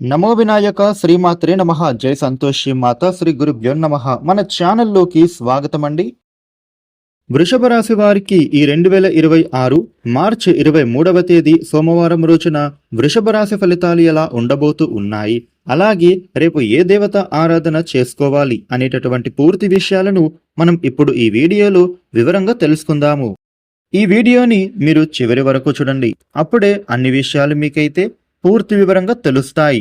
నమో వినాయక శ్రీమాత్రే నమః. జై సంతోషి మాత శ్రీ గురుభ్యో నమః. మన ఛానల్లోకి స్వాగతం అండి. వృషభ రాశి వారికి ఈ 2026 మార్చి 23వ తేదీ సోమవారం రోజున వృషభ రాశి ఫలితాలు ఎలా ఉండబోతూ ఉన్నాయి, అలాగే రేపు ఏ దేవత ఆరాధన చేసుకోవాలి అనేటటువంటి పూర్తి విషయాలను మనం ఇప్పుడు ఈ వీడియోలో వివరంగా తెలుసుకుందాము. ఈ వీడియోని మీరు చివరి వరకు చూడండి, అప్పుడే అన్ని విషయాలు మీకైతే పూర్తి వివరంగా తెలుస్తాయి.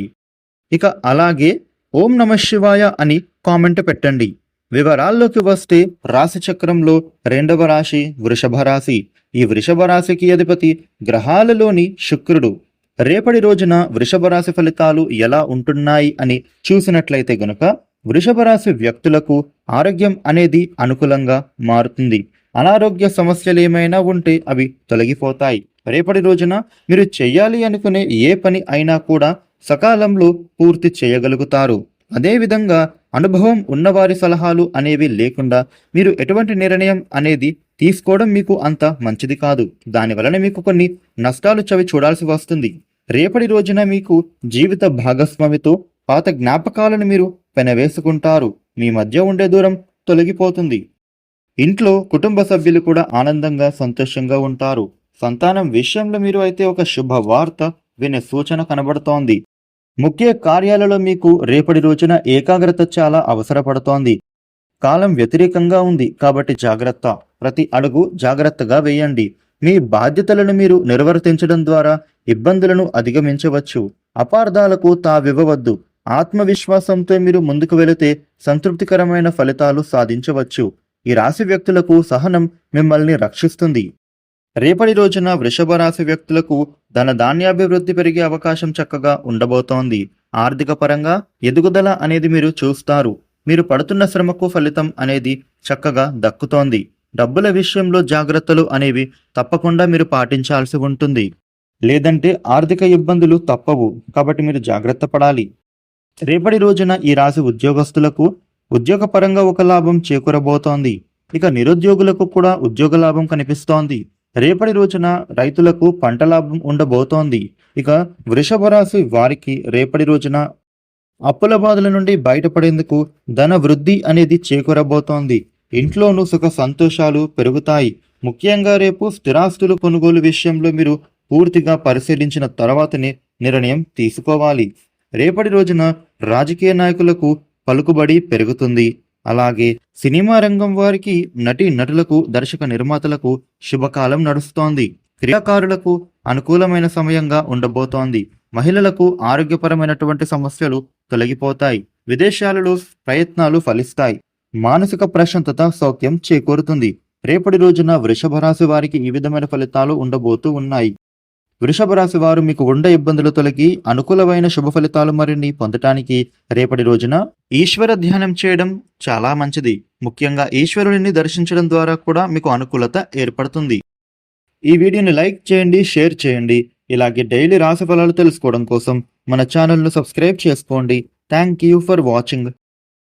ఇక అలాగే ఓం నమ శివాయ అని కామెంట్ పెట్టండి. వివరాల్లోకి వస్తే రాశి చక్రంలో రెండవ రాశి వృషభ రాశి. ఈ వృషభ రాశికి అధిపతి గ్రహాలలోని శుక్రుడు. రేపటి రోజున వృషభ రాశి ఫలితాలు ఎలా ఉంటున్నాయి అని చూసినట్లయితే గనుక వృషభ రాశి వ్యక్తులకు ఆరోగ్యం అనేది అనుకూలంగా మారుతుంది. అనారోగ్య సమస్యలు ఏమైనా ఉంటే అవి తొలగిపోతాయి. రేపటి రోజున మీరు చెయ్యాలి అనుకునే ఏ పని అయినా కూడా సకాలంలో పూర్తి చేయగలుగుతారు. అదేవిధంగా అనుభవం ఉన్నవారి సలహాలు అనేవి లేకుండా మీరు ఎటువంటి నిర్ణయం అనేది తీసుకోవడం మీకు అంత మంచిది కాదు. దానివలన మీకు కొన్ని నష్టాలు చవి చూడాల్సి వస్తుంది. రేపటి రోజున మీకు జీవిత భాగస్వామితో పాత జ్ఞాపకాలను మీరు పెనవేసుకుంటారు. మీ మధ్య ఉండే దూరం తొలగిపోతుంది. ఇంట్లో కుటుంబ సభ్యులు కూడా ఆనందంగా సంతోషంగా ఉంటారు. సంతానం విషయంలో మీరు అయితే ఒక శుభవార్త వినే సూచన కనబడుతోంది. ముఖ్య కార్యాలలో మీకు రేపటి రోజున ఏకాగ్రత చాలా అవసరపడుతోంది. కాలం వ్యతిరేకంగా ఉంది కాబట్టి జాగ్రత్త. ప్రతి అడుగు జాగ్రత్తగా వేయండి. మీ బాధ్యతలను మీరు నిర్వర్తించడం ద్వారా ఇబ్బందులను అధిగమించవచ్చు. అపార్థాలకు తావివ్వవద్దు. ఆత్మవిశ్వాసంతో మీరు ముందుకు వెళితే సంతృప్తికరమైన ఫలితాలు సాధించవచ్చు. ఈ రాశి వ్యక్తులకు సహనం మిమ్మల్ని రక్షిస్తుంది. రేపటి రోజున వృషభ రాశి వ్యక్తులకు ధన ధాన్యాభివృద్ధి పెరిగే అవకాశం చక్కగా ఉండబోతోంది. ఆర్థిక పరంగా ఎదుగుదల అనేది మీరు చూస్తారు. మీరు పడుతున్న శ్రమకు ఫలితం అనేది చక్కగా దక్కుతోంది. డబ్బుల విషయంలో జాగ్రత్తలు అనేవి తప్పకుండా మీరు పాటించాల్సి ఉంటుంది. లేదంటే ఆర్థిక ఇబ్బందులు తప్పవు. కాబట్టి మీరు జాగ్రత్త పడాలి. రేపటి రోజున ఈ రాశి ఉద్యోగస్తులకు ఉద్యోగపరంగా ఒక లాభం చేకూరబోతోంది. ఇక నిరుద్యోగులకు కూడా ఉద్యోగ లాభం కనిపిస్తోంది. రేపటి రోజున రైతులకు పంట లాభం ఉండబోతోంది. ఇక వృషభ రాశి వారికి రేపటి రోజున అప్పుల బాధల నుండి బయటపడేందుకు ధన వృద్ధి అనేది చేకూరబోతోంది. ఇంట్లోనూ సుఖ సంతోషాలు పెరుగుతాయి. ముఖ్యంగా రేపు స్థిరాస్తులు కొనుగోలు విషయంలో మీరు పూర్తిగా పరిశీలించిన తర్వాతనే నిర్ణయం తీసుకోవాలి. రేపటి రోజున రాజకీయ నాయకులకు పలుకుబడి పెరుగుతుంది. అలాగే సినిమా రంగం వారికి నటులకు దర్శక నిర్మాతలకు శుభకాలం నడుస్తోంది. క్రీడాకారులకు అనుకూలమైన సమయంగా ఉండబోతోంది. మహిళలకు ఆరోగ్యపరమైనటువంటి సమస్యలు తొలగిపోతాయి. విదేశాలలో ప్రయత్నాలు ఫలిస్తాయి. మానసిక ప్రశాంతత సౌఖ్యం చేకూరుతుంది. రేపటి రోజున వృషభ రాశి వారికి ఈ విధమైన ఫలితాలు ఉండబోతూ ఉన్నాయి. వృషభ రాశి వారు మీకు ఉండే ఇబ్బందులు తొలగి అనుకూలమైన శుభ ఫలితాలు మరిన్ని పొందటానికి రేపటి రోజున ఈశ్వర ధ్యానం చేయడం చాలా మంచిది. ముఖ్యంగా ఈశ్వరుడిని దర్శించడం ద్వారా కూడా మీకు అనుకూలత ఏర్పడుతుంది. ఈ వీడియోని లైక్ చేయండి, షేర్ చేయండి. ఇలాగే డైలీ రాశి ఫలాలు తెలుసుకోవడం కోసం మన ఛానల్ను సబ్స్క్రైబ్ చేసుకోండి. Thank you for watching.